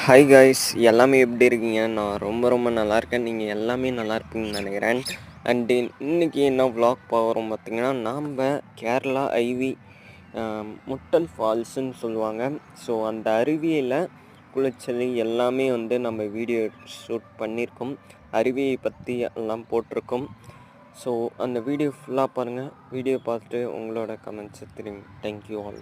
Hi guys, எல்லாமே எப்படி இருக்கீங்க? நான் ரொம்ப நல்லா இருக்கேன். நீங்கள் எல்லாமே நல்லா இருப்பீங்கன்னு நினைக்கிறேன். அண்டு இன்றைக்கி என்ன vlog போகிறோம் பார்த்தீங்கன்னா, நாம் கேரளா ஐவி முட்டல் ஃபால்ஸுன்னு சொல்லுவாங்க. ஸோ அந்த அருவியில் குளிச்சல் எல்லாமே நம்ம வீடியோ ஷூட் பண்ணியிருக்கோம். அருவியை பற்றி எல்லாம் போட்டிருக்கோம். ஸோ அந்த வீடியோ ஃபுல்லாக பாருங்கள். வீடியோ பார்த்துட்டு உங்களோட கமெண்ட்ஸை தெரியுங்க. Thank you all.